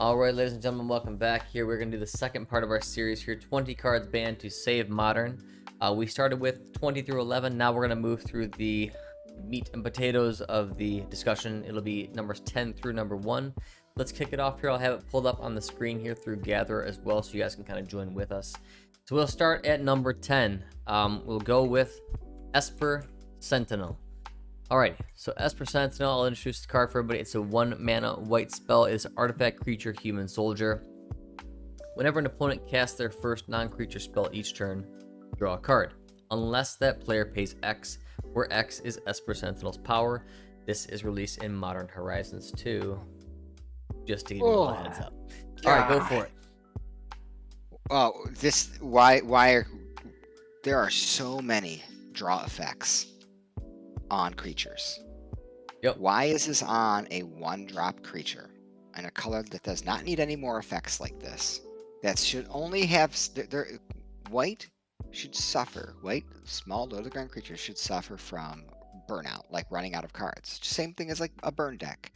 All right, ladies and gentlemen, welcome back. Here we're going to do the second part of our series here, 20 cards banned to save Modern. We started with 20 through 11. Now we're going to move through the meat and potatoes of the discussion. It'll be numbers 10 through number 1. Let's kick it off here. I'll have it pulled up on the screen here through Gatherer as well, so you guys can kind of join with us. So we'll start at number 10. We'll go with Esper Sentinel. Alright, so Esper Sentinel, I'll introduce the card for everybody. It's a 1 mana white spell. It's artifact creature human soldier. Whenever an opponent casts their first non-creature spell each turn, draw a card. Unless that player pays X, where X is Esper Sentinel's power. This is released in Modern Horizons 2. Just to give you a heads up. Alright, go for it. Oh, why there are so many draw effects on creatures. Yep. Why is this on a 1-drop creature and a color that does not need any more effects like this? That should only have white should suffer. White small low to the ground creatures should suffer from burnout, like running out of cards. Same thing as like a burn deck,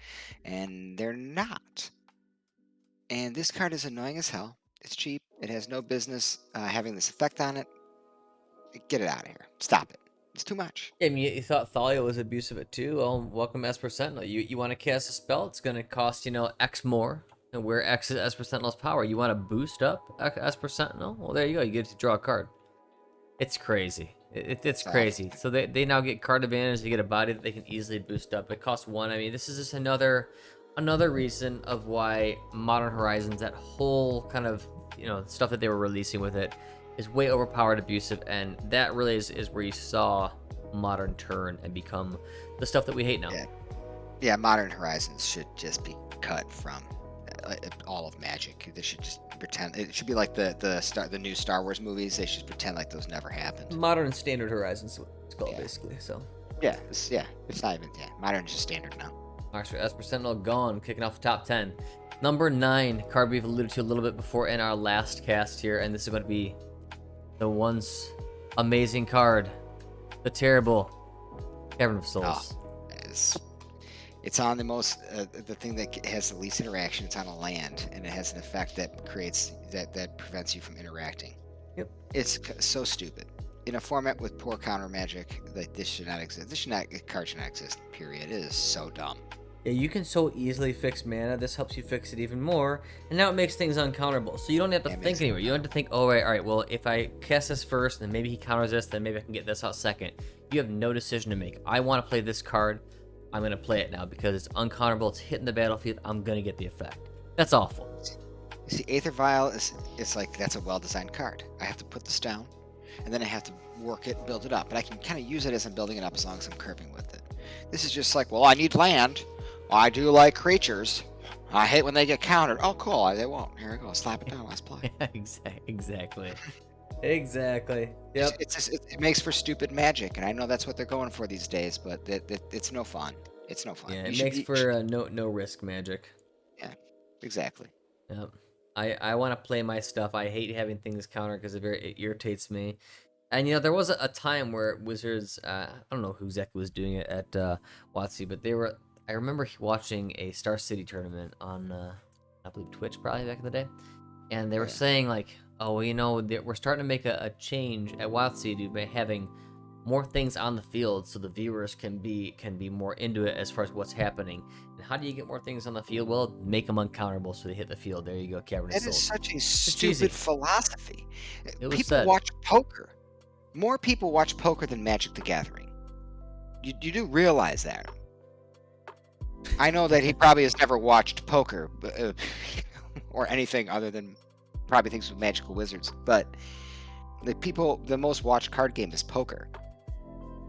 and they're not. And this card is annoying as hell. It's cheap. It has no business having this effect on it. Get it out of here. Stop it. It's too much. I mean, you thought Thalia was abusive at 2. Well, welcome Esper Sentinel. You want to cast a spell, it's going to cost, X more. And where X is Esper Sentinel's power. You want to boost up Esper Sentinel? Well, there you go. You get to draw a card. It's crazy. It's crazy. So they now get card advantage. They get a body that they can easily boost up. It costs 1. I mean, this is just another reason of why Modern Horizons, that whole kind of, stuff that they were releasing with it, is way overpowered, abusive, and that really is where you saw Modern turn and become the stuff that we hate now. Yeah, Modern Horizons should just be cut from all of Magic. They should just pretend it should be like the new Star Wars movies. They should pretend like those never happened. Modern Standard Horizons, it's called basically. So it's not even Modern is just standard now. Alright, so Esper Sentinel gone, kicking off the top 10. Number 9, card we've alluded to a little bit before in our last cast here, and this is going to be the once amazing card, the terrible Cavern of Souls. It's on the most the thing that has the least interaction. It's on a land, and it has an effect that creates that prevents you from interacting. Yep. It's so stupid. In a format with poor counter magic, like this should not exist. Card should not exist. Period. It is so dumb. Yeah, you can so easily fix mana. This helps you fix it even more, and now it makes things uncounterable. So you don't have to think anymore. You don't have to think, all right, well, if I cast this first, then maybe he counters this, then maybe I can get this out second. You have no decision to make. I want to play this card. I'm going to play it now because it's uncounterable. It's hitting the battlefield. I'm going to get the effect. That's awful. You see, Aether Vial is like, that's a well-designed card. I have to put this down, and then I have to work it, build it up. But I can kind of use it as I'm building it up as long as I'm curving with it. This is just like, well, I need land. I do like creatures. I hate when they get countered. Oh, cool. They won't. Here we go. Slap it down. Let's play. Exactly. Yep. It makes for stupid Magic, and I know that's what they're going for these days. But it's no fun. It's no fun. Yeah, it makes for no risk Magic. Yeah, exactly. Yep. I want to play my stuff. I hate having things countered because it irritates me. And there was a time where Wizards, I don't know who exactly was doing it at WotC, but they were. I remember watching a Star City tournament on, I believe, Twitch probably back in the day. And they were saying, like, oh, we're starting to make a change at WotC by having more things on the field so the viewers can be more into it as far as what's happening. And how do you get more things on the field? Well, make them uncounterable so they hit the field. There you go, Cavern of Souls. That is such a stupid philosophy. People watch poker. More people watch poker than Magic the Gathering. You do realize that. I know that he probably has never watched poker or anything other than probably things with Magical Wizards, but the most watched card game is poker.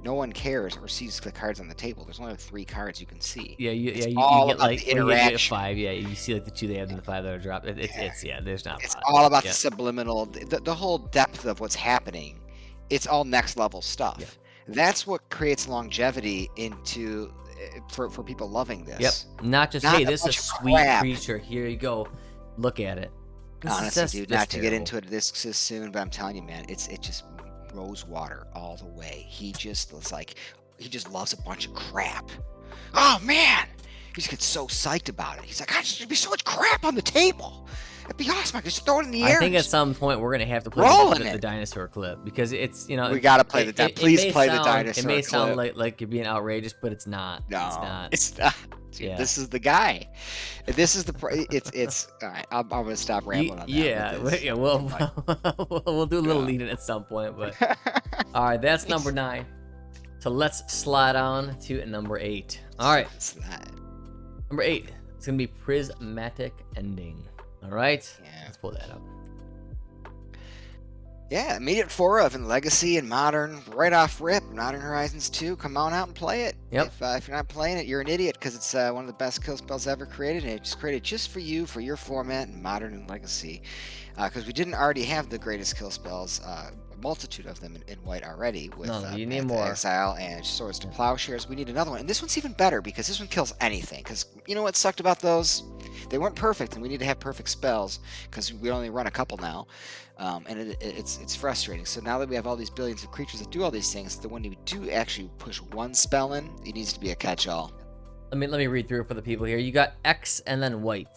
No one cares or sees the cards on the table. There's only 3 cards you can see. Yeah, you get like the interaction. You get 5. Yeah, you see like the 2 they have and the 5 that are dropped. There's not. It's all about the subliminal, the whole depth of what's happening. It's all next level stuff. Yeah. That's what creates longevity into. For people loving this. Yep. Not just, hey, this is a sweet creature. Here you go. Look at it. Honestly, dude, not to get into it this soon, but I'm telling you, man, it just rose water all the way. He just loves a bunch of crap. Oh man, He just gets so psyched about it. He's like, "God, there'd be so much crap on the table. It'd be awesome. I could just throw it in the I air." think and at just some point we're gonna have to play rolling the it. dinosaur clip because it's, you know, We gotta play the it please may play the sound, dinosaur it may sound clip. like you're being outrageous, but it's not. It's No, not. it's not. Dude, Yeah. this is the guy. This is the. It's. All right. I'm gonna stop rambling on that. Yeah, with this. yeah. We'll we'll do a little lead in at some point, but all right, that's number 9. So let's slide on to number 8. All right, Slide. number 8. It's gonna be prismatic ending. All right, Yeah. let's pull that up. Yeah, immediate 4 of in Legacy and Modern, right off rip. Modern Horizons 2, come on out and play it. Yep. If you're not playing it, you're an idiot because it's one of the best kill spells ever created, and it's created just for you, for your format in Modern and Legacy. Because we didn't already have the greatest kill spells, a multitude of them in White already, with No, you need Path to more. Exile and Swords to Plowshares. We need another one, and this one's even better because this one kills anything. Because you know what sucked about those? They weren't perfect, and we need to have perfect spells because we only run a couple now. And it's frustrating. So now that we have all these billions of creatures that do all these things, the one you do actually push one spell in, it needs to be a catch-all. Let me read through it for the people here. You got X and then white.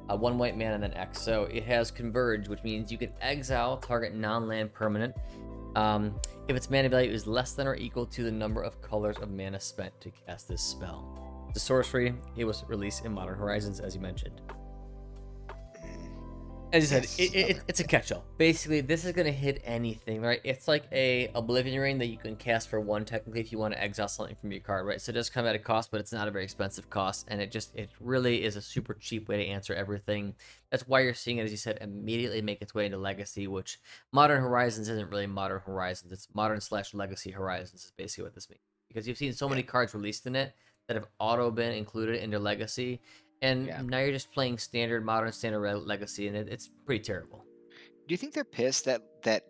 1 white mana and then X. So it has Converge, which means you can exile target non-land permanent if its mana value is less than or equal to the number of colors of mana spent to cast this spell. It's a sorcery. It was released in Modern Horizons, as you mentioned. As you said, it's a catch-all. Basically, this is going to hit anything, right? It's like a Oblivion Ring that you can cast for 1, technically, if you want to exile something from your card, right? So it does come at a cost, but it's not a very expensive cost, and it really is a super cheap way to answer everything. That's why you're seeing it, as you said, immediately make its way into Legacy, which Modern Horizons isn't really Modern Horizons. It's Modern/Legacy Horizons is basically what this means. Because you've seen so many cards released in it that have auto been included into Legacy, and now you're just playing standard Modern, standard Legacy, and it's pretty terrible. Do you think they're pissed that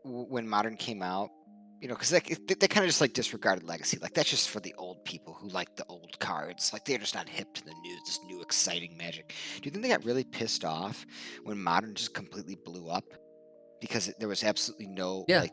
when Modern came out, you know, because they kind of just like disregarded Legacy, like that's just for the old people who like the old cards, like they're just not hip to the news, this new exciting Magic. Do you think they got really pissed off when Modern just completely blew up because there was absolutely no I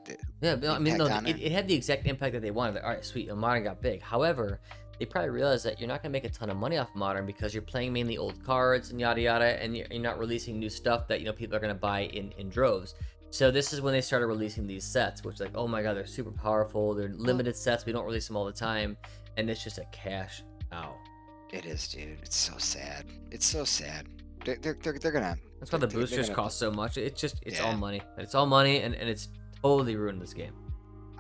mean, no, on it had the exact impact that they wanted. Like, all right, sweet, Modern got big. However, they probably realized that you're not going to make a ton of money off Modern because you're playing mainly old cards and yada yada, and you're not releasing new stuff that, you know, people are going to buy in droves. So this is when they started releasing these sets, which, like, oh my god, they're super powerful. They're limited sets. We don't release them all the time, and it's just a cash out. It is, dude. It's so sad. It's so sad. They're gonna. That's why the boosters cost so much. It's all money. It's all money, and it's totally ruined this game.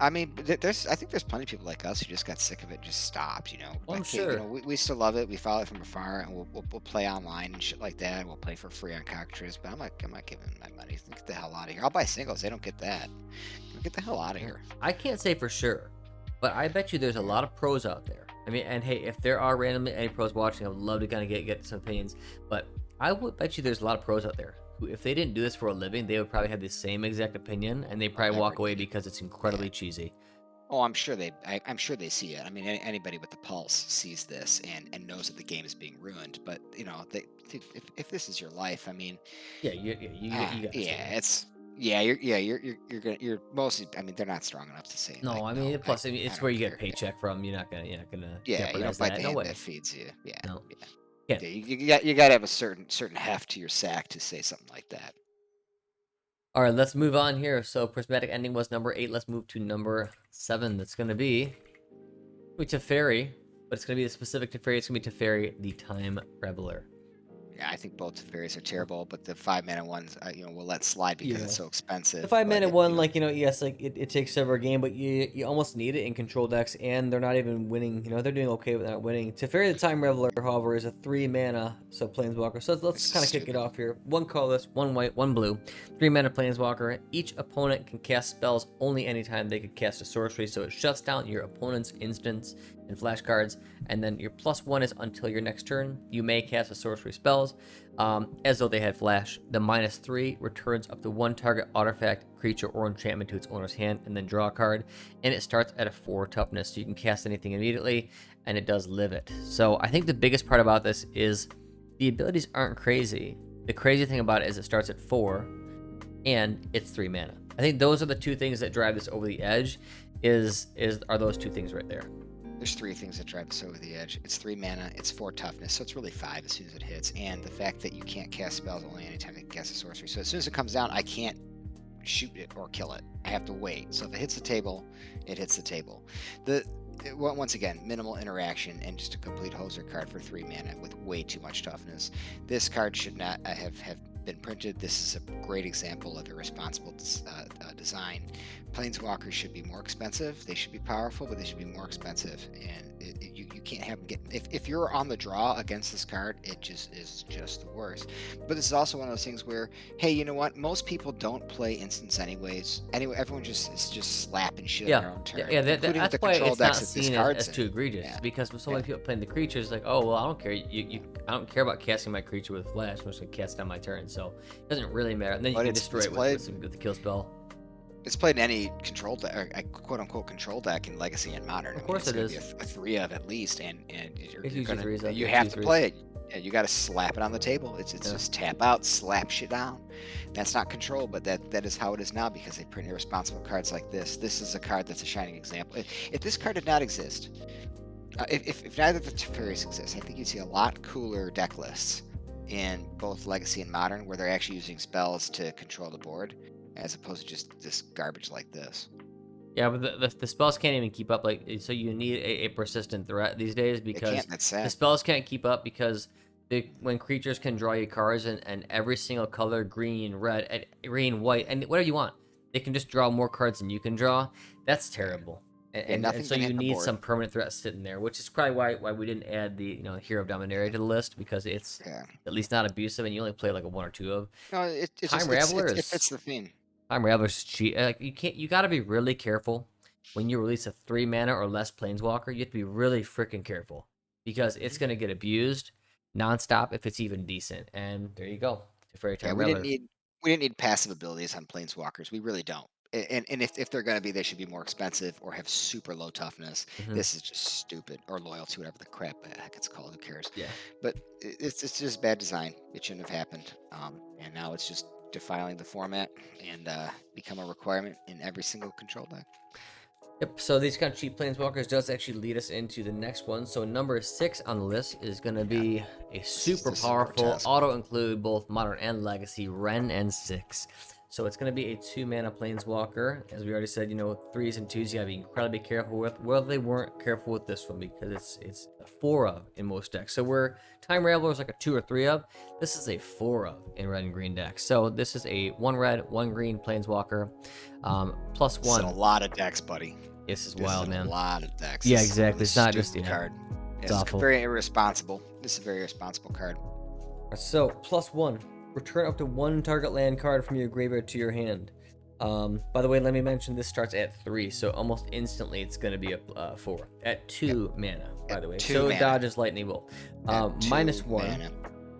I mean, I think there's plenty of people like us who just got sick of it and just stopped, you know. Well, I'm Like, sure. You know, we still love it. We follow it from afar, and we'll play online and shit like that. We'll play for free on Cockatrice, but I'm not giving them my money. Get the hell out of here. I'll buy singles. They don't get that. Get the hell out of here. I can't say for sure, but I bet you there's a lot of pros out there. I mean, and hey, if there are randomly any pros watching, I would love to kind of get some opinions. But I would bet you there's a lot of pros out there who, if they didn't do this for a living, they would probably have the same exact opinion, and they probably walk away because it's incredibly cheesy. Oh, I'm sure they see it. I mean, anybody with the pulse sees this and knows that the game is being ruined. But you know, if this is your life, I mean, you're mostly. I mean, they're not strong enough to say. No, like, I mean, plus, I mean, it's where you get a care. paycheck from. You're not gonna Yeah, you don't jeopardize bite the that. hand No way. that feeds you. Yeah, No. yeah. You got to have a certain heft to your sack to say something like that. All right, let's move on here. So prismatic ending was number 8. Let's move to number 7. That's gonna be Teferi, but it's gonna be the specific Teferi. It's gonna be Teferi, the Time Reveler. Yeah, I think both Teferis are terrible, but the 5-mana ones, you know, we'll let slide because it's so expensive. The 5-mana one, like, you know, yes, like it takes over a game, but you almost need it in control decks, and they're not even winning. You know, they're doing okay with not winning. Teferi, the Time Reveler, however, is a 3-mana, so Planeswalker. So let's kind of kick it off here. 1 colorless, 1 white, 1 blue, 3-mana Planeswalker. Each opponent can cast spells only anytime they could cast a sorcery, so it shuts down your opponent's instants and flashcards, and then your +1 is until your next turn. You may cast a sorcery spells as though they had flash. The -3 returns up to 1 target artifact, creature, or enchantment to its owner's hand, and then draw a card. And it starts at a 4 toughness, so you can cast anything immediately, and it does live it. So I think the biggest part about this is the abilities aren't crazy. The crazy thing about it is it starts at 4, and it's 3 mana. I think those are the two things that drive this over the edge. Are those two things right there. There's 3 things that drive this over the edge. It's 3 mana, it's 4 toughness, so it's really 5 as soon as it hits. And the fact that you can't cast spells only anytime you can cast a sorcery. So as soon as it comes down, I can't shoot it or kill it. I have to wait. So if it hits the table, it hits the table. Once again, minimal interaction and just a complete hoser card for 3 mana with way too much toughness. This card should not have been printed. This is a great example of irresponsible design. Planeswalkers should be more expensive. They should be powerful, but they should be more expensive. And you can't have them get. If you're on the draw against this card, it just is just the worst. But this is also one of those things where, hey, you know what? Most people don't play instants anyways. Anyway, everyone is just slapping shit on their own turn. Yeah, that's why it's not seen as too in. egregious. Yeah. Because with so many people playing the creatures, like, oh well, I don't care. I don't care about casting my creature with flash. I'm just gonna cast it on my turn, so it doesn't really matter. And then you But can it's destroy it with the kill spell. It's played in any control deck, or quote unquote control deck in Legacy and Modern. Of course, it is a 3 of at least, and It's you have to play it. Yeah, you got to slap it on the table. It's just tap out, slap shit down. That's not control, but that is how it is now because they print irresponsible cards like this. This is a card that's a shining example. If this card did not exist, if neither of the Teferi's exists, I think you'd see a lot cooler deck lists in both Legacy and Modern where they're actually using spells to control the board, as opposed to just this garbage like this. Yeah, but the spells can't even keep up. Like, so you need a persistent threat these days because That's sad. the spells can't keep up because when creatures can draw you cards and every single color, green, red, and green, white, and whatever you want, they can just draw more cards than you can draw. That's terrible. And so you need some permanent threat sitting there, which is probably why we didn't add the Hero of Dominaria to the list, because it's at least not abusive, and you only play like a 1 or 2 of. No, it's Time Raveler it fits the theme. Time Raveler's cheat. Like, you got to be really careful when you release a 3 mana or less Planeswalker. You have to be really freaking careful because it's gonna get abused nonstop if it's even decent. And there you go. Yeah, we didn't need passive abilities on Planeswalkers. We really don't. And if they're gonna be, they should be more expensive or have super low toughness. This is just stupid, or loyalty, whatever the crap the heck it's called. Who cares? Yeah. But it's just bad design. It shouldn't have happened. And now it's just defiling the format and become a requirement in every single control deck. Yep, so these kind of cheap Planeswalkers does actually lead us into the next one. So number 6 on the list is going to be a super powerful auto-include both Modern and Legacy, Wrenn and 6. So it's going to be a 2 mana Planeswalker. As we already said, 3s and 2s you got to be incredibly careful with. Well, they weren't careful with this one because it's a 4 of in most decks. So where Time Raveler is like a 2 or 3 of, this is a 4 of in red and green decks. So this is a 1 red, 1 green Planeswalker, +1. This is a lot of decks, buddy. This is wild, man. A lot of decks. Yeah, exactly. It's not just card. It's awful. Very irresponsible. This is a very irresponsible card. So +1, return up to 1 target land card from your graveyard to your hand. By the way, let me mention this starts at 3, so almost instantly it's going to be a 4 at 2 mana. By the way, so it dodges lightning bolt. -1. Mana.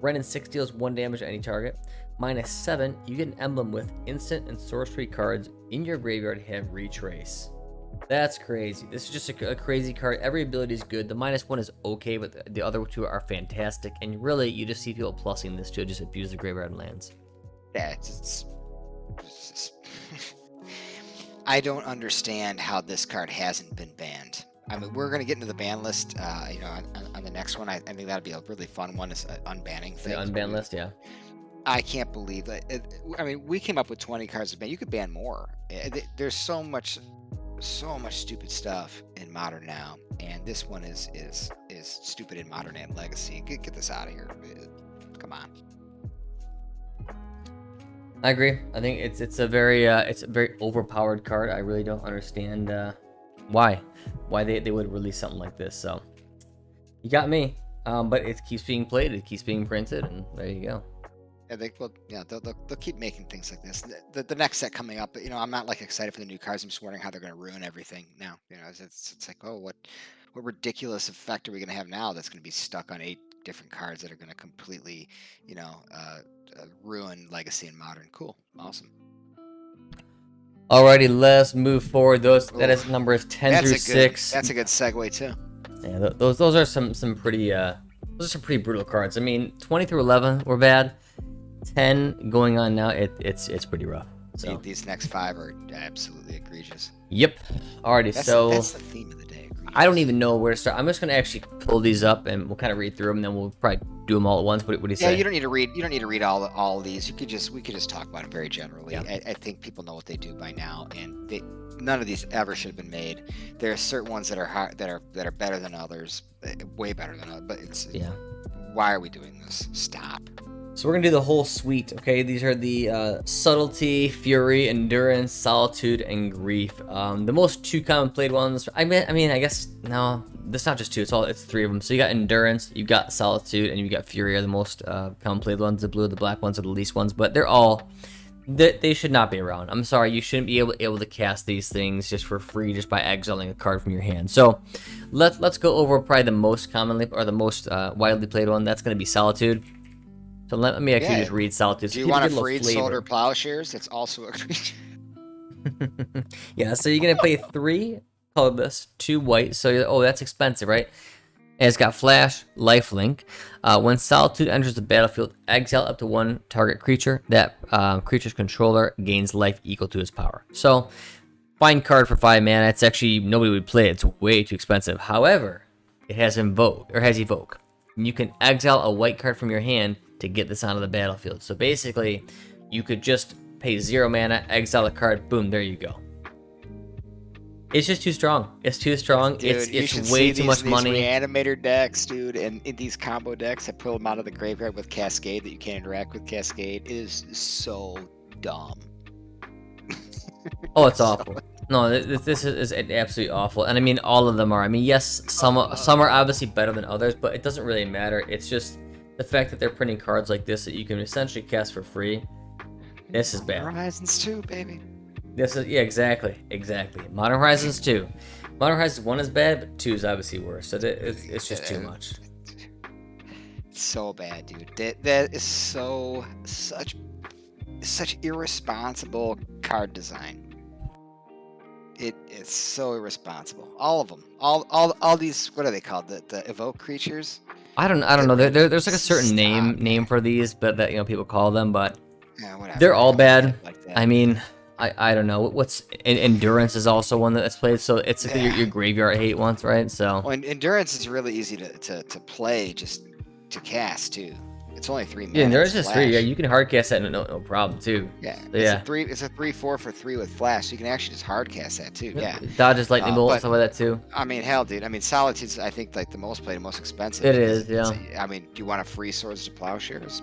Wrenn and 6 deals 1 damage to any target. -7, you get an emblem with instant and sorcery cards in your graveyard have retrace. That's crazy. This is just a crazy card. Every ability is good. The -1 is okay, but the other 2 are fantastic. And really, you just see people plussing this to just abuse the graveyard lands. Yeah, I don't understand how this card hasn't been banned. I mean, we're going to get into the ban list, on the next one. I think that'd be a really fun one, is unbanning things. The unban list, yeah. I can't believe that. I mean, we came up with 20 cards to ban. You could ban more. There's so much stupid stuff in Modern now, and this one is stupid in Modern and Legacy. Get this out of here. Come on. I agree. I think it's a very overpowered card. I really don't understand why they would release something like this. So you got me. But it keeps being played. It keeps being printed, and there you go. Yeah, they'll keep making things like this. The next set coming up, I'm not like excited for the new cards. I'm just wondering how they're going to ruin everything now. It's like, oh, what ridiculous effect are we going to have now that's going to be stuck on 8 different cards that are going to completely, ruin Legacy and Modern. Cool, awesome. Alrighty, let's move forward. That is numbers 10 through 6. That's a good segue too. Yeah, those are some pretty brutal cards. I mean, 20 through 11 were bad. 10 going on now, it's pretty rough. So these next 5 are absolutely egregious. Yep. Alrighty, That's so the theme of the day. I don't even know where to start. I'm just gonna actually pull these up and we'll kind of read through them, and then we'll probably do them all at once. What do you Yeah, say? you don't need to read. You don't need to read all of these. We could just talk about them very generally. Yeah. I think people know what they do by now, and none of these ever should have been made. There are certain ones that are that are better than others, way better than others. But it's Yeah. why are we doing this? Stop. So we're gonna do the whole suite, okay? These are the subtlety, fury, endurance, solitude, and grief. The most two common played ones. I mean, I guess no, that's not just two. It's three of them. So you got endurance, you got solitude, and you got fury are the most common played ones. The blue, the black ones are the least ones, but they're all. They should not be around. I'm sorry, you shouldn't be able to cast these things just for free, just by exiling a card from your hand. So, let's go over probably the most commonly or the most widely played one. That's gonna be solitude. So let me actually just read Solitude. Do you want a freed soldier plowshares? It's also a creature. Yeah, so you're going to play 3 colorless, 2 white. So, oh, that's expensive, right? And it's got Flash, Lifelink. When Solitude enters the battlefield, exile up to 1 target creature. That creature's controller gains life equal to its power. So, fine card for 5 mana. It's actually, nobody would play it. It's way too expensive. However, it has Evoke. And you can exile a white card from your hand to get this onto the battlefield. So basically, you could just pay 0 mana, exile a card, boom, there you go. It's just too strong. It's too strong. Dude, it's way too much money. These reanimator decks, dude, and in these combo decks that pull them out of the graveyard with Cascade that you can't interact with Cascade is so dumb. Oh, it's awful. No, this is absolutely awful. And I mean, all of them are. I mean, yes, some are obviously better than others, but it doesn't really matter. It's just the fact that they're printing cards like this that you can essentially cast for free. This is bad. Horizons 2, baby. This is, yeah, exactly. Modern Horizons 2. Modern Horizons 1 is bad, but 2 is obviously worse. So it's just too much. It's so bad, dude. That is such irresponsible card design. It is so irresponsible. All of them. All these. What are they called? The evoke creatures. I don't know. There's like a certain name for these, but that people call them, but yeah, whatever. They're all bad. I mean, I don't know. What's endurance is also one that's played. So it's like your graveyard hate ones, right? So well, endurance is really easy to play, just to cast too. It's only 3 mana. Yeah, endurance is 3. Yeah, you can hard cast that no problem too. Yeah, so, it's a 3/4 for 3 with flash. So you can actually just hard cast that too. Yeah, dodges lightning bolt and stuff like that too. I mean, hell, dude. I mean, Solitude's I think like the most played and most expensive. It is, yeah. I mean, do you want a free Swords to Plowshares?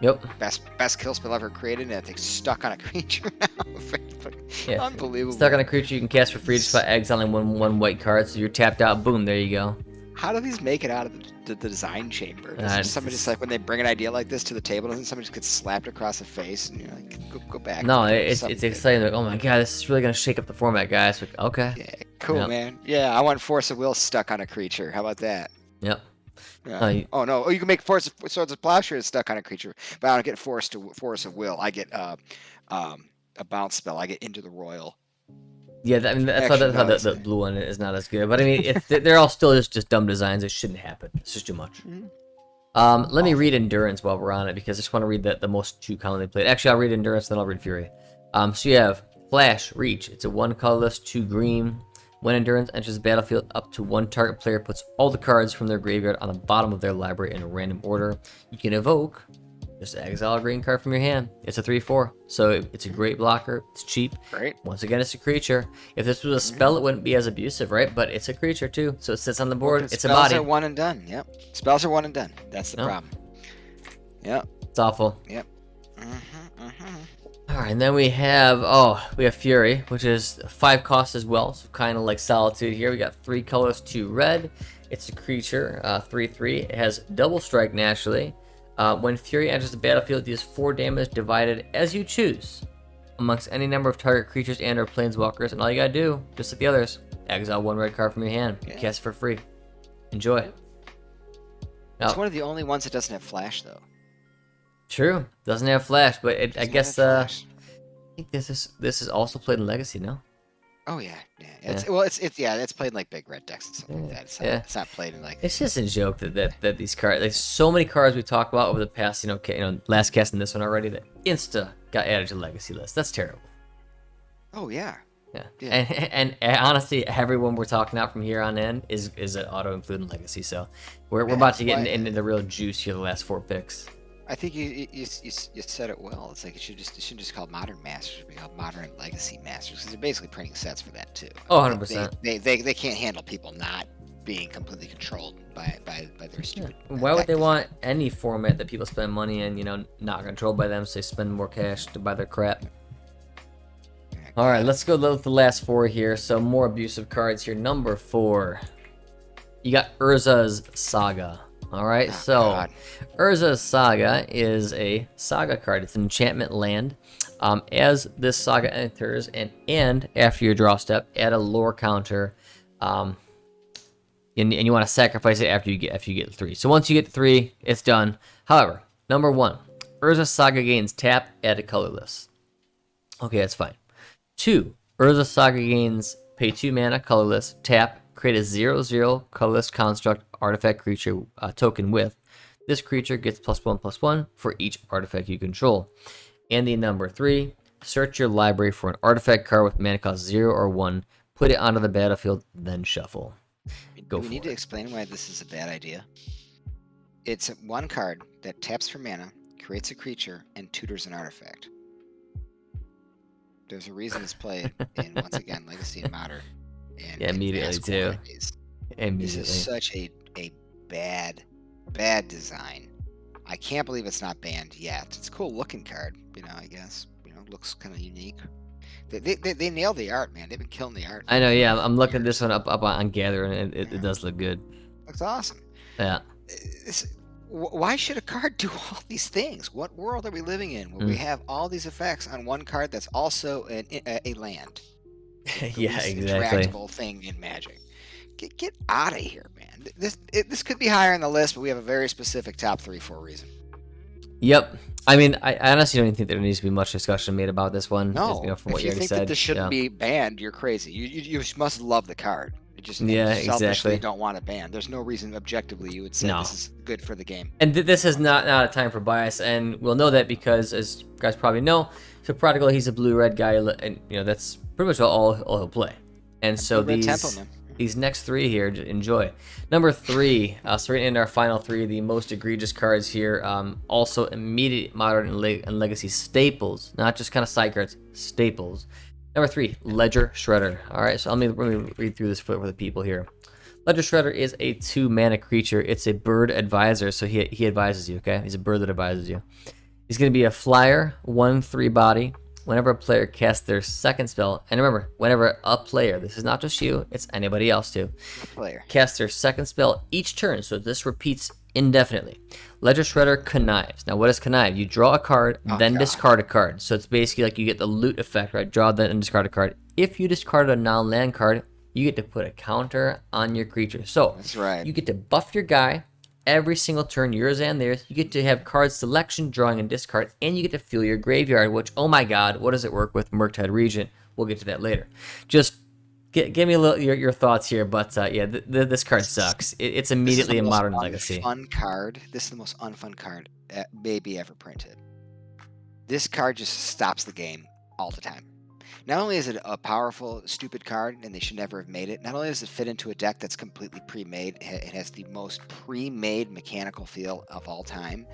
Yep. Best kill spell ever created, and that thing's stuck on a creature now. Yeah. Unbelievable. Stuck on a creature you can cast for free just by exiling one white card. So you're tapped out. Boom. There you go. How do these make it out of the design chamber? Does somebody just like when they bring an idea like this to the table, doesn't somebody just get slapped across the face and you're like, go back? No, it's exciting. Like, oh my god, this is really gonna shake up the format, guys. Like, okay. Yeah, cool, man. Yeah, I want Force of Will stuck on a creature. How about that? Yep. Yeah. Oh no! Oh, you can make Swords of Plowshare stuck on a creature, but I don't get Force of Will. I get a bounce spell. I get Into the Royal. Yeah, I mean that's how the blue one is not as good. But I mean, they're all still just dumb designs. It shouldn't happen. It's just too much. Mm-hmm. Let me read Endurance while we're on it because I just want to read the most 2 commonly played. Actually, I'll read Endurance, then I'll read Fury. So you have Flash, Reach. It's a 1 colorless, 2 green. When Endurance enters the battlefield, up to 1 target player puts all the cards from their graveyard on the bottom of their library in a random order. You can evoke, just exile a green card from your hand. It's a 3/4, so it's a great blocker. It's cheap. Great. Once again, it's a creature. If this was a spell, it wouldn't be as abusive, right? But it's a creature too, so it sits on the board. It's a body. Spells are 1 and done. Yep. Spells are 1 and done. That's the problem. Yep. It's awful. Yep. All right, and then we have Fury, which is 5 cost as well, so kind of like Solitude here. We got 3 colors, 2 red. It's a creature, 3/3. It has double strike naturally. When Fury enters the battlefield, deals 4 damage divided as you choose amongst any number of target creatures and/or planeswalkers. And all you gotta do, just like the others, exile 1 red card from your hand. Yeah. Cast it for free. Enjoy. It's one of the only ones that doesn't have flash, though. True, doesn't have flash, but I guess I think this is also played in Legacy, no? Oh yeah. It's played in like big red decks and stuff like that. It's not played in like. It's just a joke that these cards. There's so many cards we talked about over the past, last cast and this one already that insta got added to the Legacy list. That's terrible. Oh yeah. Yeah. Yeah. And honestly, everyone we're talking about from here on in is an auto including legacy. So we're Yeah, about to get well, into the real juice here, the last 4 picks. I think you said it well. It's like it shouldn't just called Modern Masters. It should be called Modern Legacy Masters because they're basically printing sets for that too. Oh, I mean, 100%. they can't handle people not being completely controlled by their Yeah. stupid. Why would deck they design. want any format that people spend money in, not controlled by them, so they spend more cash to buy their crap? Yeah, All right, God. let's go with the last 4 here. So more abusive cards here. Number 4, you got Urza's Saga. All right, Oh, so God. Urza's Saga is a saga card. It's an enchantment land. As this saga enters, and after your draw step, add a lore counter, and you want to sacrifice it after you get 3. So once you get 3, it's done. However, number 1, Urza's Saga gains tap, add a colorless. Okay, that's fine. 2, Urza Saga gains pay 2 mana, colorless, tap, create a 0/0 colorless construct artifact creature token with. This creature gets +1/+1 for each artifact you control. And the number 3, search your library for an artifact card with mana cost 0 or 1, put it onto the battlefield, then shuffle. Go Do we for need to it. explain why this is a bad idea? It's one card that taps for mana, creates a creature, and tutors an artifact. There's a reason it's played in once again Legacy and Modern. And Yeah, immediately, advanced too. quantities. This Immediately. is such a bad design. I can't believe it's not banned yet. It's a cool looking card, I guess. Looks kind of unique. They nailed the art, man. They've been killing the art. I know, yeah. I'm looking at years. this one up on Gather, and it does look good. Looks awesome. Yeah. Why should a card do all these things? What world are we living in where we Mm. have all these effects on one card that's also a land? The Yeah, least exactly. interactable thing in Magic. Get out of here, man. This could be higher on the list, but we have a very specific top 3 for a reason. Yep. I mean, I honestly don't even think there needs to be much discussion made about this one. No, From what if you you already think said. that this shouldn't Yeah. be banned, you're crazy. You must love the card. Yeah, selfishly exactly. don't want it banned. There's no reason objectively you would say No. this is good for the game. And this is not a time for bias, and we'll know that because, as you guys probably know, so Prodigal, he's a blue-red guy, and that's pretty much all he'll play. And so Blue-red Templeman. these next 3 here, enjoy. Number 3, so we're in our final 3, the most egregious cards here. Also immediate Modern and Legacy staples, not just kind of side cards, staples. Number 3, Ledger Shredder. All right, so let me read through this for the people here. Ledger Shredder is a 2 mana creature. It's a bird advisor, so he advises you, okay? He's a bird that advises you. He's going to be a flyer, 1/3 body. Whenever a player casts their second spell, and remember, whenever a player, this is not just you, it's anybody else too, Player. casts their second spell each turn, so this repeats indefinitely. Ledger Shredder connives. Now, what is connive? You draw a card, then God. discard a card. So it's basically like you get the loot effect, right? Draw, then discard a card. If you discard a non-land card, you get to put a counter on your creature. So That's right. you get to buff your guy every single turn, yours and theirs. You get to have card selection, drawing, and discard, and you get to fill your graveyard, which, oh my god, what does it work with Murktide Regent? We'll get to that later. Just give me a little your thoughts here, but yeah, this card sucks. It's immediately a Modern Legacy. Fun card. This is the most unfun card maybe ever printed. This card just stops the game all the time. Not only is it a powerful, stupid card, and they should never have made it, not only does it fit into a deck that's completely pre-made, it has the most pre-made mechanical feel of all time,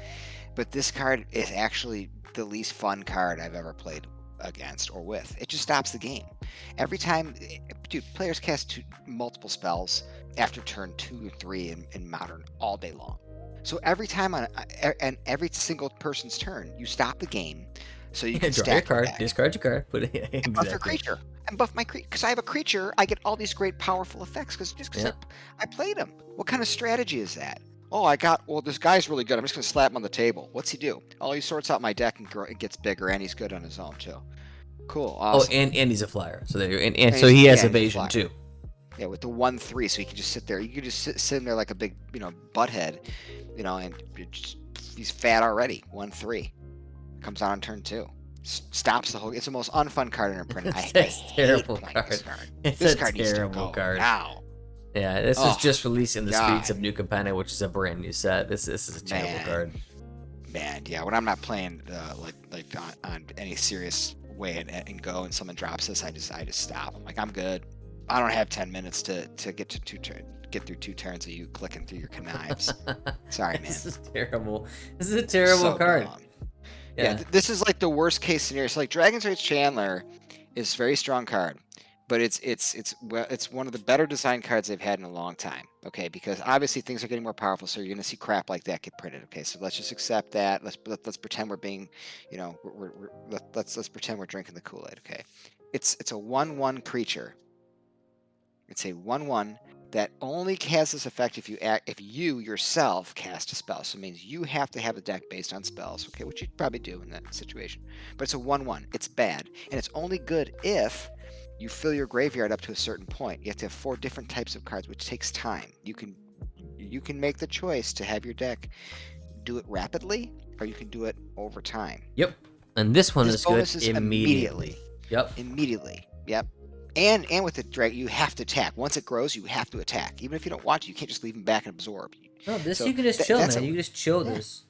but this card is actually the least fun card I've ever played against or with. It just stops the game. Every time, dude, players cast multiple spells after turn 2 or 3 in Modern all day long. So every time and every single person's turn, you stop the game. So you can Draw stack your card, back. discard your card, put it Buff your exactly. creature and buff my creature because I have a creature. I get all these great powerful effects because Yeah. I played him. What kind of strategy is that? Oh, this guy's really good. I'm just gonna slap him on the table. What's he do? Oh, he sorts out my deck and it gets bigger, and he's good on his own too. Cool, awesome. Oh, and he's a flyer, so there, and so he's- he has yeah, he's a evasion flyer. too. Yeah, with the 1/3, so he can just sit there. You can just sit in there like a big, butthead, and he's fat already. 1/3 comes out on turn 2. Stops the whole. It's the most unfun card in a print. I It's hate terrible playing card. this card. It's This a card needs to terrible go card. now. Yeah, this Oh, was just released in the streets God. of New Capenna, which is a brand new set. This is a terrible Man. card. Man, yeah. When I'm not playing on any serious away and go, and someone drops this, I just stop. I'm like, I'm good. I don't have 10 minutes to get to get through 2 turns of you clicking through your connives. Sorry, man. This is terrible. This is a terrible So card. dumb. Yeah. This is like the worst case scenario. So like Dragon's Rage Chandler is a very strong card, but it's one of the better designed cards they've had in a long time. Okay, because obviously things are getting more powerful, so you're going to see crap like that get printed. Okay, so let's just accept that. Let's pretend we're being, you know, let's pretend we're drinking the Kool-Aid. Okay, it's a 1/1 creature. It's a 1/1 that only has this effect if you yourself cast a spell. So it means you have to have a deck based on spells, okay, which you'd probably do in that situation. But it's a 1/1. It's bad, and it's only good if you fill your graveyard up to a certain point. You have to have 4 different types of cards, which takes time. You can make the choice to have your deck do it rapidly, or you can do it over time. Yep. And this one is good bonuses immediately. Yep. Immediately. Yep. And with the drag, you have to attack. Once it grows, you have to attack. Even if you don't want to, you can't just leave them back and absorb. No, this So you can just chill, man. that's You can just chill yeah. this.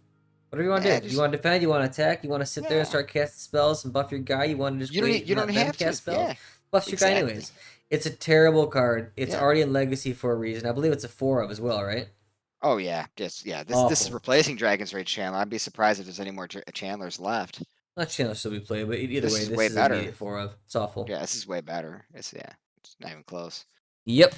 Whatever you want to Yeah, do. just- You want to defend, you want to attack, you want to sit there and Yeah. start casting spells and buff your guy, you want to just You don't wait need- you and let don't them have to, cast spells. yeah, Buffs your guy exactly. anyways. It's a terrible card. It's Yeah. already in Legacy for a reason. I believe it's a 4 of as well, right? Oh yeah, this is Awful. replacing Dragon's Rage Chandler. I'd be surprised if there's any more Chandlers left. Not channel still be played, but either This way, is this way is better. immediate 4 of. It's awful. Yeah, this is way better. It's not even close. Yep.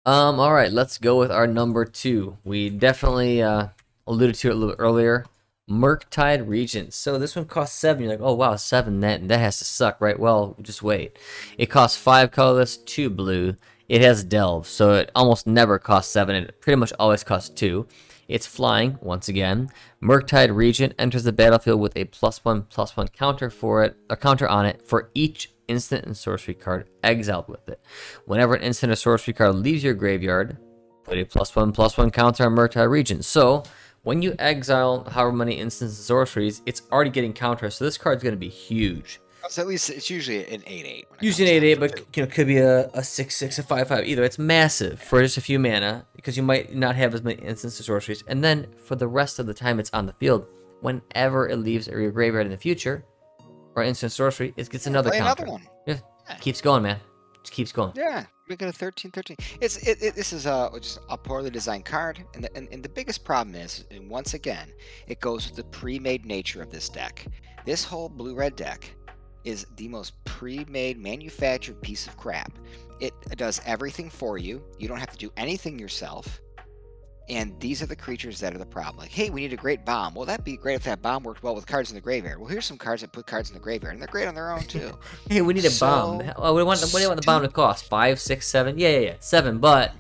All right, let's go with our number 2. We definitely alluded to it a little earlier. Murktide Regent. So this one costs 7. You're like, oh wow, 7. That has to suck, right? Well, just wait. It costs 5 colorless, 2 blue. It has Delve, so it almost never costs 7. It pretty much always costs 2. It's flying once again. Murktide Regent enters the battlefield with a +1/+1 counter for it, a counter on it for each instant and sorcery card exiled with it. Whenever an instant or sorcery card leaves your graveyard, put a +1/+1 counter on Murktide Regent. So when you exile however many instants and sorceries, it's already getting counters. So this card's going to be huge. So at least it's usually an 8/8. Usually an 8/8, but could be a 6/6, a 5/5. Either it's massive for just a few mana because you might not have as many instants or sorceries, and then for the rest of the time it's on the field, whenever it leaves your graveyard in the future, or instant sorcery, it gets another play counter. another one. Yeah, keeps going, man. Just keeps going. Yeah, make it a 13/13. This is just a poorly designed card, and the biggest problem is, and once again, it goes with the pre-made nature of this deck. This whole blue-red deck is the most pre-made, manufactured piece of crap. It does everything for you. You don't have to do anything yourself. And these are the creatures that are the problem. Like, hey, we need a great bomb. Well, that'd be great if that bomb worked well with cards in the graveyard. Well, here's some cards that put cards in the graveyard, and they're great on their own too. Hey, we need a bomb. So What do you want the bomb to cost? 5, 6, 7? Yeah. 7, but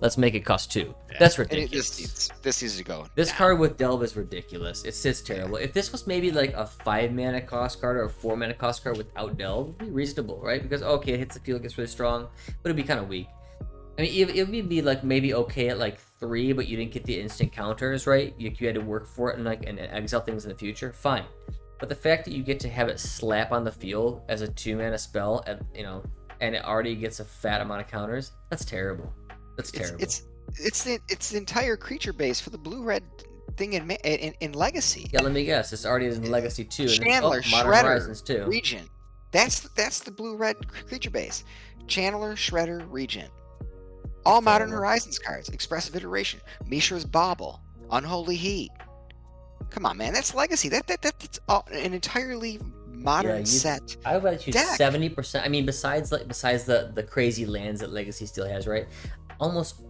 let's make it cost 2. That's And ridiculous. this needs to go. This down. card with Delve is ridiculous. It's terrible. If this was maybe like a 5 mana cost card or a 4 mana cost card without Delve, it'd be reasonable, right? Because okay, it hits the field, gets really strong, but it'd be kind of weak. I mean, it would be like maybe okay at like 3, but you didn't get the instant counters, right? You had to work for it and exile things in the future. Fine, but the fact that you get to have it slap on the field as a 2 mana spell, and it already gets a fat amount of counters, that's terrible. That's terrible. It's the entire creature base for the blue-red thing in Legacy. Yeah, let me guess. This already is in Legacy 2. Chandler, and Modern Horizons Shredder, 2. Regent. That's the blue-red creature base. Chandler, Shredder, Regent. All Modern Terrible. Horizons cards. Expressive Iteration. Mishra's Bauble. Unholy Heat. Come on, man. That's Legacy. That's an entirely modern set. I would bet you deck. 70%. I mean, besides the crazy lands that Legacy still has, right? Almost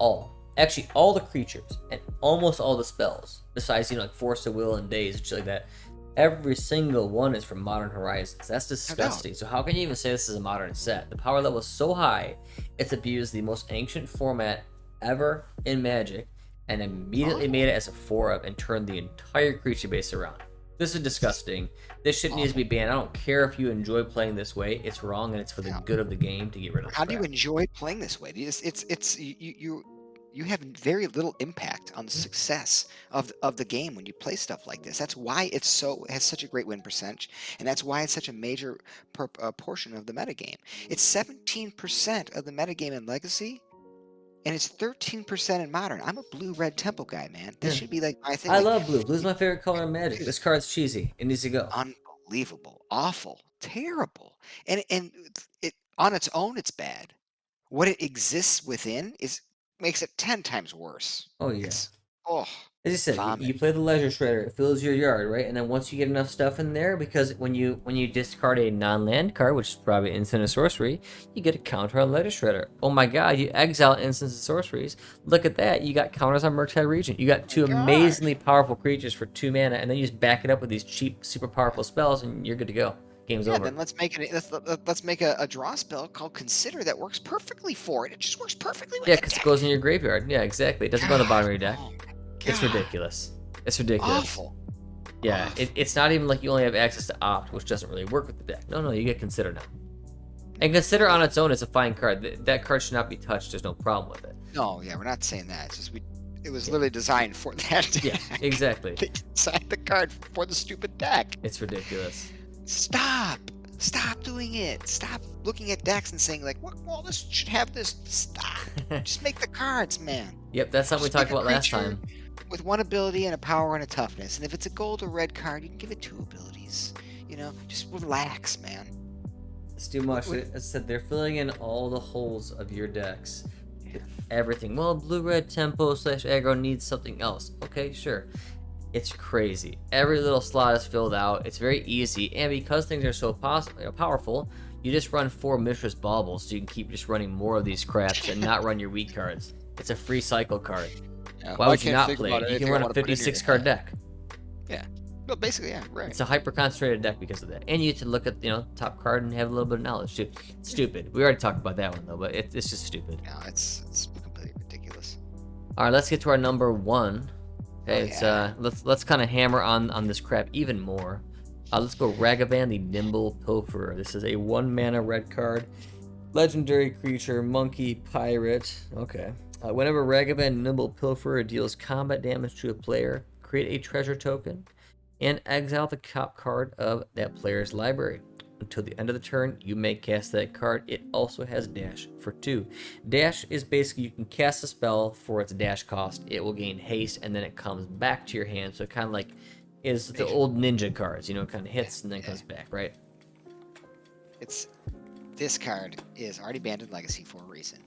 actually all the creatures and almost all the spells, besides like Force of Will and Days and shit like that, every single one is from Modern Horizons. That's disgusting. So how can you even say this is a modern set? The power level is so high, it's abused the most ancient format ever in Magic, and immediately made it as a 4 of and turned the entire creature base around. This is disgusting. This shit needs to be banned. I don't care if you enjoy playing this way. It's wrong, and it's for the good of the game to get rid of this How do you crap. enjoy playing this way? You have very little impact on the success of the game when you play stuff like this. That's why it has such a great win percentage, and that's why it's such a major portion of the metagame. It's 17% of the metagame in Legacy, and it's 13% in Modern. I'm a blue-red temple guy, man. This Yeah. should be like my thing. I Like, love blue. Blue's my favorite color in Magic. This card's cheesy. It needs to go. unbelievable, awful. terrible. And it on its own, it's bad. What it exists within is makes it 10 times worse. Oh yeah. It's oh, As you said, vomit. you play the leisure shredder. It fills your yard, right? And then once you get enough stuff in there, because when you discard a non-land card, which is probably instant or sorcery, you get a counter on leisure shredder. Oh my god, you exile instants and sorceries. Look at that, you got counters on Murktide Regent. You got two Oh my gosh. amazingly powerful creatures for 2 mana, and then you just back it up with these cheap, super powerful spells, and you're good to go. Game's Yeah, over. then let's make a draw spell called Consider that works perfectly for it. It just works perfectly with Yeah, the because it deck. goes in your graveyard. Yeah, exactly. It doesn't go on the bottom of your deck. Oh my It's god. ridiculous. It's ridiculous. Awful. Yeah, Awful. it's not even like you only have access to Opt, which doesn't really work with the deck. No, you get Consider now. And Consider on its own is a fine card. That card should not be touched. There's no problem with it. No, yeah, we're not saying that. It's just it was Yeah. literally designed for that Yeah, deck. exactly. They designed the card for the stupid deck. It's ridiculous. Stop. Stop doing it. Stop looking at decks and saying like, well, this should have this. Stop. Just make the cards, man. Yep, that's something we Just talked make a about last creature time. with one ability and a power and a toughness. And if it's a gold or red card, you can give it 2 abilities. You know, just relax, man. It's too much. What- As I said, they're filling in all the holes of your decks. Yeah. Everything. Well, blue-red tempo / aggro needs something else. Okay, sure. It's crazy. Every little slot is filled out. It's very easy, and because things are so powerful, you just run 4 Mishra's Baubles, so you can keep just running more of these craps and not run your weak cards. It's a free cycle card. Yeah, Why well, I would you can't not think play about it? You anything can I run a wanna put in here. 56 card deck. Well, basically, yeah, right. It's a hyper concentrated deck because of that, and you get to look at top card and have a little bit of knowledge too. It's stupid. We already talked about that one though, but it's just stupid. No, it's completely ridiculous. All right, let's get to our number 1. Okay, Oh, it's yeah. let's kind of hammer on this crap even more. Let's go Ragavan the Nimble Pilferer. This is a 1-mana red card, legendary creature, monkey, pirate. Okay. Whenever Ragavan Nimble Pilferer deals combat damage to a player, create a treasure token, and exile the top card of that player's library. Until the end of the turn, you may cast that card. It also has dash for 2. Dash is basically you can cast a spell for its dash cost. It will gain haste, and then it comes back to your hand. So it kind of like is the old ninja cards, kind of hits and then comes back, right? This card is already banned in Legacy for a reason.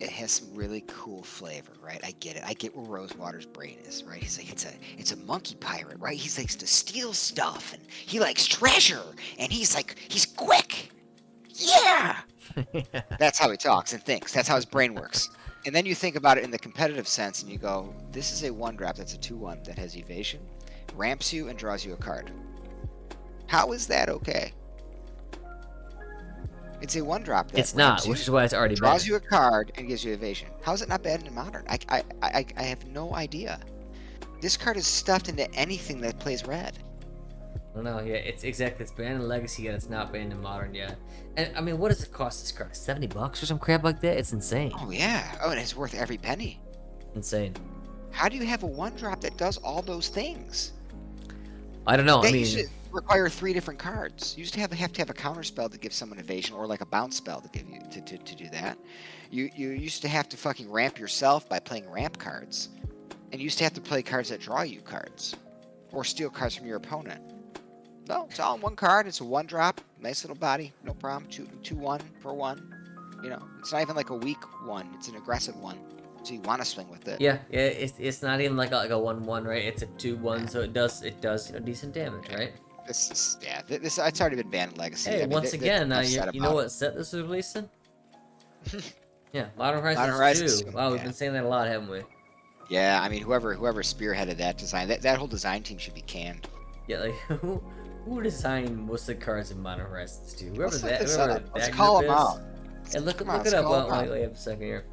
It has some really cool flavor, right? I get it. I get where Rosewater's brain is, right? He's like, it's a monkey pirate, right? He likes to steal stuff and he likes treasure and he's quick. Yeah. That's how he talks and thinks. That's how his brain works. And then you think about it in the competitive sense and you go, this is a 1-drop that's a 2/1 that has evasion, ramps you, and draws you a card. How is that okay? It's a 1-drop that It's not, ramps you, which is why it's already draws banned. you a card, and gives you evasion. How is it not banned in Modern? I have no idea. This card is stuffed into anything that plays red. I don't know. Yeah, it's exactly. It's banned in Legacy yet. It's not banned in Modern yet. And I mean, what does it cost this card? $70 or some crap like that? It's insane. Oh yeah. Oh, and it's worth every penny. Insane. How do you have a 1-drop that does all those things? I don't know. That I mean, used to require 3 different cards. You used to have to have a counter spell to give someone evasion, or like a bounce spell to give you to do that. You used to have to fucking ramp yourself by playing ramp cards, and you used to have to play cards that draw you cards, or steal cards from your opponent. No, it's all in one card. It's a 1-drop, nice little body, no problem. 2/1 for 1. It's not even like a weak one. It's an aggressive one. So you want to swing with it. yeah. It's not even like a 1/1, right? It's a 2/1, so it does decent damage, right? This it's already been banned in Legacy. Hey, I mean, once again, enough said you know about what set this is releasing? Yeah, Modern Horizons, Modern Horizons 2. 2, Wow, we've yeah. been saying that a lot, haven't we? Yeah, I mean, whoever spearheaded that design, that whole design team should be canned. Yeah, like who designed most of the cards in Modern Horizons 2? Whoever Let's look that, this whoever up. Let's that call group them is. out. And look Come on, it let's up. call them Wait, out. wait a second here.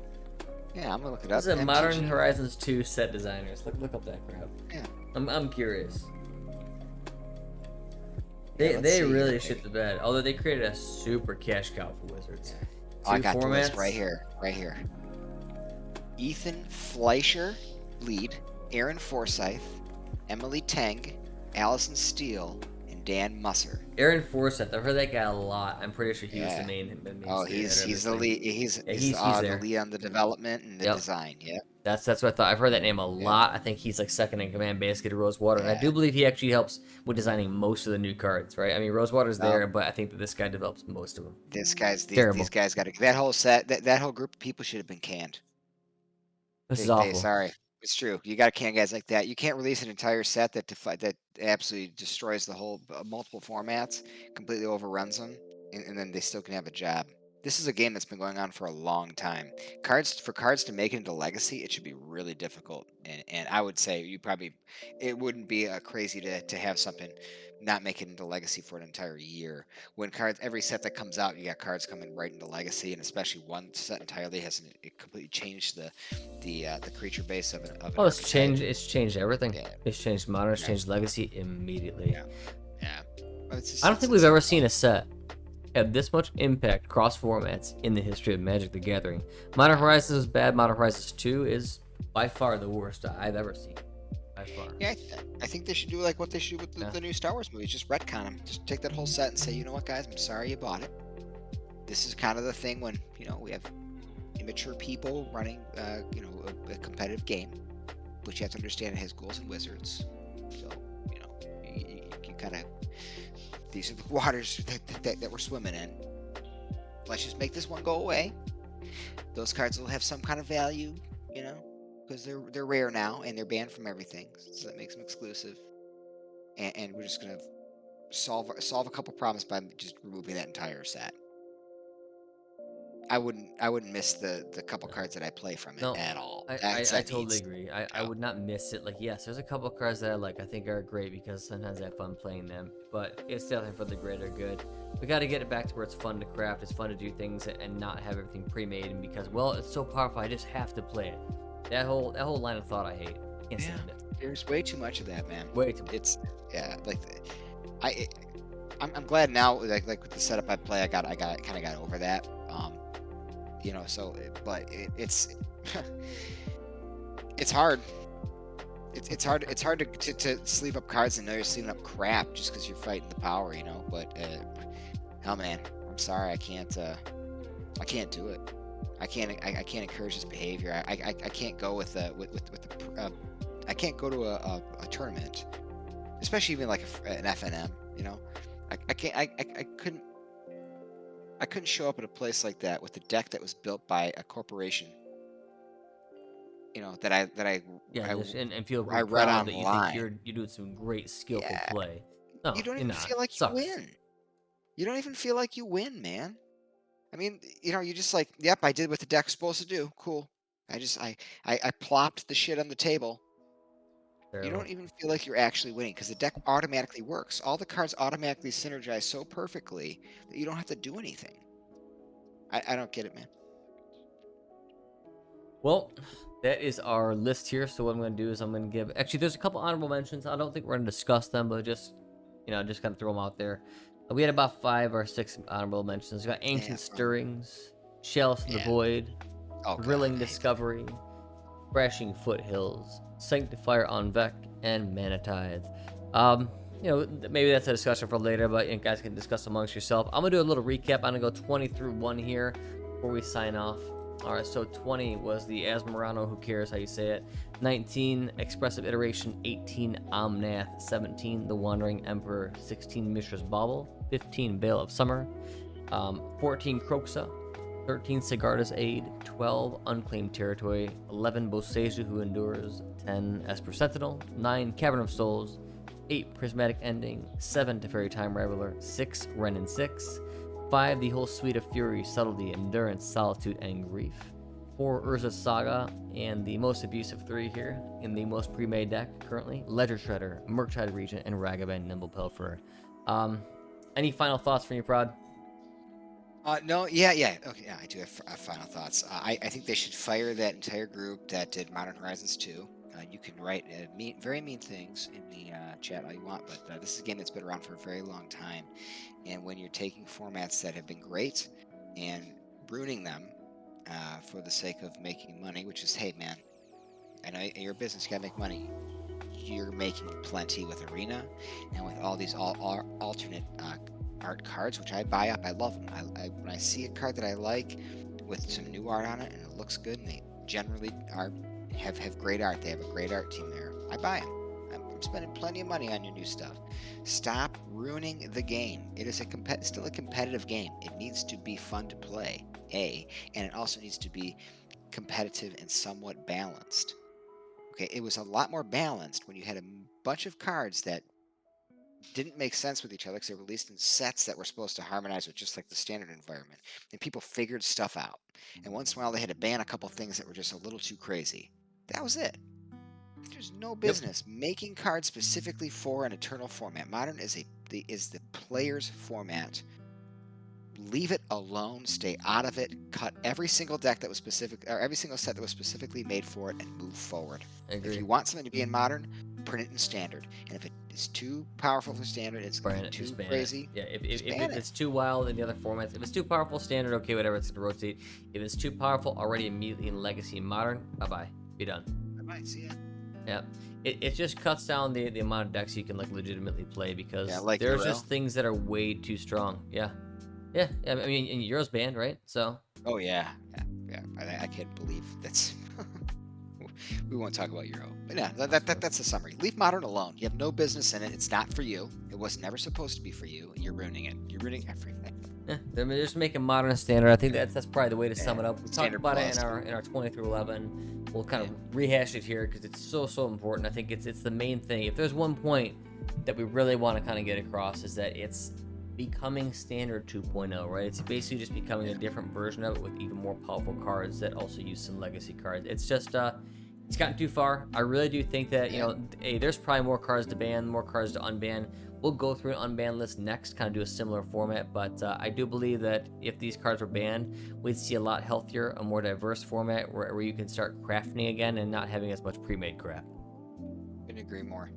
Yeah, I'm gonna look it up. This is a Modern MTG. Horizons 2 set designers. Look up that crap. Yeah. I'm curious. Yeah, They let's they see. really shit the bed. Although they created a super cash cow for Wizards. Oh, I Two got the list formats. right here. Ethan Fleischer, lead. Aaron Forsyth, Emily Teng, Allison Steele, and Dan Musser. Aaron Forsyth, I've heard that guy a lot. I'm pretty sure he was Yeah. the main Oh, spearheader of he's this the thing. lead. He's Yeah, he's the there. lead on the development and the Yep. design. Yeah. That's what I thought. I've heard that name a lot. I think he's like second in command basically to Rosewater, and I do believe he actually helps with designing most of the new cards, right? I mean, Rosewater's there, but I think that this guy develops most of them. These Terrible. guys got to, that whole set, that whole group of people should have been canned. This is awful. Sorry, it's true. You got to can guys like that. You can't release an entire set that absolutely destroys the whole multiple formats, completely overruns them, and then they still can have a job. This is a game that's been going on for a long time. Cards to make it into Legacy, it should be really difficult. And I would say it wouldn't be crazy to have something not make it into Legacy for an entire year. When every set that comes out, you got cards coming right into Legacy, and especially one set entirely it completely changed the creature base of an. Oh, it's changed. It's changed everything. Yeah. It's changed Modern. It's changed Legacy immediately. Yeah. I don't think we've ever seen a set have this much impact cross formats in the history of Magic the Gathering. Modern Horizons is bad. Modern Horizons 2 is by far the worst I've ever seen. By far. Yeah, I think they should do like what they should with the new Star Wars movies. Just retcon them. Just take that whole set and say, you know what, guys, I'm sorry you bought it. This is kind of the thing when we have immature people running, a competitive game, which you have to understand it has ghouls and wizards. So you kind of, these are the waters that we're swimming in. Let's just make this one go away. Those cards will have some kind of value, because they're rare now and they're banned from everything, so that makes them exclusive. And we're just gonna solve a couple problems by just removing that entire set. I wouldn't miss the couple cards that I play from it at all. I totally agree. I would not miss it. Like, yes, there's a couple cards that I think are great because sometimes I have fun playing them, but it's definitely for the greater good. We got to get it back to where it's fun to craft, it's fun to do things, and not have everything pre-made. And because, well, it's so powerful, I just have to play it. That whole line of thought I hate. I can't stand it. There's way too much of that, man. Way too much. It's I'm glad now, like with the setup I play, I kind of got over that. But it's it's hard. It's hard to sleeve up cards and know you're sleeving up crap just because you're fighting the power, But oh man, I'm sorry, I can't do it. I can't encourage this behavior. I can't go with I can't go to a tournament, especially even like an FNM. I couldn't show up at a place like that with a deck that was built by a corporation. And feel I read proud online. That you think you're doing some great skillful play. No, you don't even feel like you win. You don't even feel like you win, man. I mean, you're just like, yep, I did what the deck's supposed to do. Cool. I plopped the shit on the table. You don't even feel like you're actually winning because the deck automatically works. All the cards automatically synergize so perfectly that you don't have to do anything. I don't get it, man. Well, that is our list here. So what I'm going to do is I'm going to give... Actually, there's a couple honorable mentions. I don't think we're going to discuss them, but just kind of throw them out there. We had about 5 or 6 honorable mentions. We got Ancient Stirrings, Shells of the Void, Thrilling Discovery, Crashing Foothills, Sanctifier on Vec, and Mana Tithe. Maybe that's a discussion for later, but you guys can discuss amongst yourself. I'm going to do a little recap. I'm going to go 20 through 1 here before we sign off. All right, so 20 was the Asmorano, who cares how you say it. 19, Expressive Iteration. 18, Omnath. 17, The Wandering Emperor. 16, Mishra's Bauble. 15, Veil of Summer. 14, Kroxa. 13, Sigarda's Aid. 12, Unclaimed Territory. 11, Boseiju, Who Endures. 10, Esper Sentinel. 9, Cavern of Souls. 8, Prismatic Ending. 7, Teferi Time Raveler. 6, Renin 6. 5, the whole suite of Fury, Subtlety, Endurance, Solitude, and Grief. 4, Urza Saga, and the most abusive 3 here in the most pre-made deck currently, Ledger Shredder, Murktide Regent, and Ragavan Nimble Pilferer. Any final thoughts from you, Prod? No, yeah. Okay, yeah, I do have final thoughts. I think they should fire that entire group that did Modern Horizons 2. You can write very mean things in the chat all you want, but this is a game that's been around for a very long time. And when you're taking formats that have been great and ruining them for the sake of making money, which is, hey, man, I know you're a business, you gotta make money. You're making plenty with Arena and with all these alternate art cards, which I buy up. I love them. When I see a card that I like with some new art on it and it looks good, and they generally are have great art. They have a great art team there. I buy them. I'm spending plenty of money on your new stuff. Stop ruining the game. It is still a competitive game. It needs to be fun to play, and it also needs to be competitive and somewhat balanced. Okay, it was a lot more balanced when you had a bunch of cards that didn't make sense with each other because they were released in sets that were supposed to harmonize with just like the standard environment. And people figured stuff out. And once in a while they had to ban a couple things that were just a little too crazy. That was it. There's no Yep. business making cards specifically for an Eternal format. Modern is the player's format. Leave it alone. Stay out of it. Cut every single deck that was specific, or every single set that was specifically made for it, and move forward. I agree. If you want something to be in Modern, print it in Standard. And if it is too powerful for Standard, it's going to Ban be it, too just ban crazy. it. Yeah, if ban it. it's too wild in the other formats, if it's too powerful standard, okay, whatever, it's gonna rotate. If it's too powerful already immediately in Legacy and Modern, bye-bye. Be done. I might see it. Yeah. It just cuts down the amount of decks you can like legitimately play because Yeah, like there's Euro. just things that are way too strong. Yeah. Yeah. I mean, and Euro's banned, right? So Oh yeah. I can't believe that's. We won't talk about Euro, but yeah, that's the summary. Leave Modern alone. You have no business in it. It's not for you. It was never supposed to be for you. You're ruining it. You're ruining everything. yeah, they're just making Modern a standard. I think that's probably the way to sum Yeah, it up. We talked standard about it plus. in our 20 through 11. We'll kind of rehash it here because it's so important. I think it's the main thing. If there's one point that we really want to kind of get across is that it's becoming standard 2.0, right? It's basically just becoming a different version of it with even more powerful cards that also use some legacy cards. It's just it's gotten too far. I really do think that, you know, hey, there's probably more cards to ban, more cards to unban. We'll go through an unban list next, kind of do a similar format, but I do believe that if these cards were banned, we'd see a lot healthier, a more diverse format where you can start crafting again and not having as much pre-made crap. Couldn't agree more.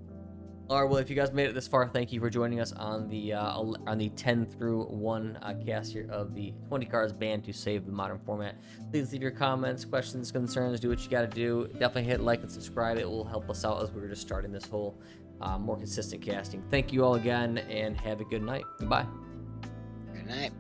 All right, well, if you guys made it this far, thank you for joining us on the 10 through 1 cast here of the 20 cards banned to save the Modern format. Please leave your comments, questions, concerns, do what you got to do. Definitely hit like and subscribe. It will help us out as we're just starting this whole more consistent casting. Thank you all again, and have a good night. Goodbye. Good night.